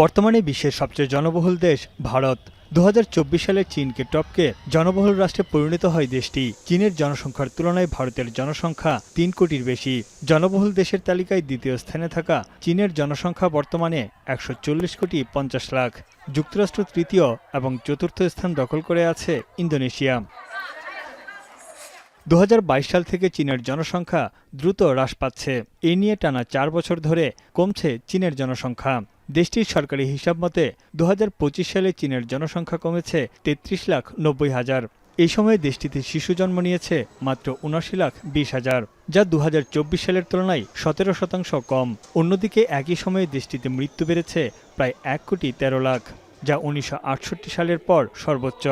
বর্তমানে বিশ্বের সবচেয়ে জনবহুল দেশ ভারত। ২০২৪ সালে চীনকে টপকে জনবহুল রাষ্ট্রে পরিণত হয় দেশটি। চীনের জনসংখ্যার তুলনায় ভারতের জনসংখ্যা ৩ কোটির বেশি। জনবহুল দেশের তালিকায় দ্বিতীয় স্থানে থাকা চীনের জনসংখ্যা বর্তমানে ১৪০ কোটি ৫০ লাখ। যুক্তরাষ্ট্র তৃতীয় এবং চতুর্থ স্থান দখল করে আছে ইন্দোনেশিয়া। ২০২২ সাল থেকে চীনের জনসংখ্যা দ্রুত হ্রাস পাচ্ছে। এ নিয়ে টানা ৪ বছর ধরে কমছে চীনের জনসংখ্যা। দেশটির সরকারি হিসাব মতে ২০২৫ সালে চীনের জনসংখ্যা কমেছে ৩৩,৯০,০০০। এই সময়ে দেশটিতে শিশু জন্ম নিয়েছে মাত্র ৭৯,২০,০০০, যা ২০২৪ সালের তুলনায় ১৭% কম। অন্যদিকে একই সময়ে দেশটিতে মৃত্যু বেড়েছে প্রায় ১,১৩,০০,০০০, যা ১৯৬৮ সালের পর সর্বোচ্চ।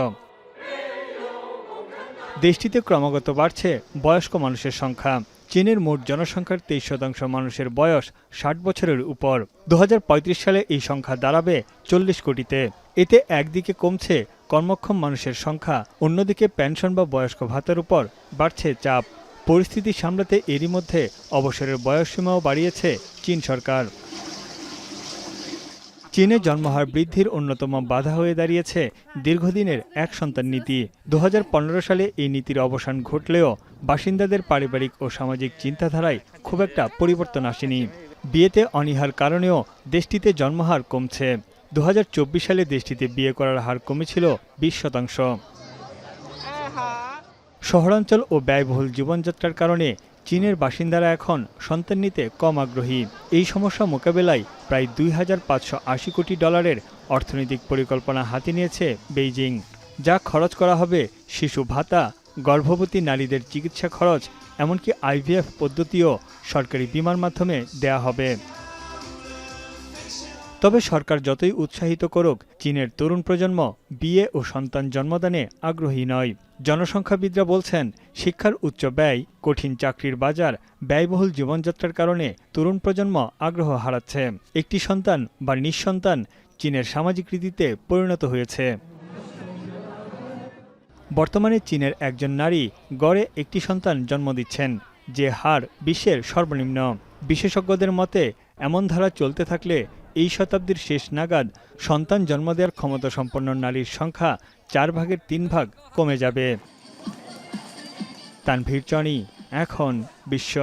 দেশটিতে ক্রমাগত বাড়ছে বয়স্ক মানুষের সংখ্যা। চীনের মোট জনসংখ্যার ২৩% মানুষের বয়স ৬০ বছরের উপর। ২০৩৫ সালে এই সংখ্যা দাঁড়াবে ৪০ কোটিতে। এতে একদিকে কমছে কর্মক্ষম মানুষের সংখ্যা, অন্যদিকে পেনশন বা বয়স্ক ভাতার উপর বাড়ছে চাপ। পরিস্থিতি সামলাতে এরই মধ্যে অবসরের বয়সসীমাও বাড়িয়েছে চীন সরকার। চীনে জন্মহার বৃদ্ধির অন্যতম বাধা হয়ে দাঁড়িয়েছে দীর্ঘদিনের এক সন্তান নীতি। ২০১৫ সালে এই নীতির অবসান ঘটলেও বাসিন্দাদের পারিবারিক ও সামাজিক চিন্তাধারায় খুব একটা পরিবর্তন আসেনি। বিয়েতে অনীহার কারণেও দেশটিতে জন্মহার কমছে। ২০২৪ সালে দেশটিতে বিয়ে করার হার কমেছিল ২০%। শহরাঞ্চল ও ব্যয়বহুল জীবনযাত্রার কারণে চীনের বাসিন্দারা এখন সন্তান নিতে কম আগ্রহী। এই সমস্যা মোকাবেলায় প্রায় $২,৫৮০ কোটি অর্থনৈতিক পরিকল্পনা হাতে নিয়েছে বেইজিং। যা খরচ করা হবে শিশু ভাতা, গর্ভবতী নারীদের চিকিৎসা খরচ, এমনকি IVF পদ্ধতিও সরকারি বীমার মাধ্যমে দেয়া হবে। তবে সরকার যতই উৎসাহিত করুক, চীনের তরুণ প্রজন্ম বিয়ে ও সন্তান জন্মদানে আগ্রহী নয়। জনসংখ্যাবিদরা বলছেন, শিক্ষার উচ্চ ব্যয়, কঠিন চাকরির বাজার, ব্যয়বহুল জীবনযাত্রার কারণে তরুণ প্রজন্ম আগ্রহ হারাচ্ছে। একটি সন্তান বা নিঃসন্তান চীনের সামাজিক রীতিতে পরিণত হয়েছে। বর্তমানে চীনের একজন নারী গড়ে একটি সন্তান জন্ম দিচ্ছেন, যে হার বিশ্বের সর্বনিম্ন। বিশেষজ্ঞদের মতে এমন ধারা চলতে থাকলে এই শতাব্দীর শেষ নাগাদ সন্তান জন্ম দেওয়ার ক্ষমতাসম্পন্ন নারীর সংখ্যা 3/4 কমে যাবে। তানভীর চনি, এখন বিশ্ব।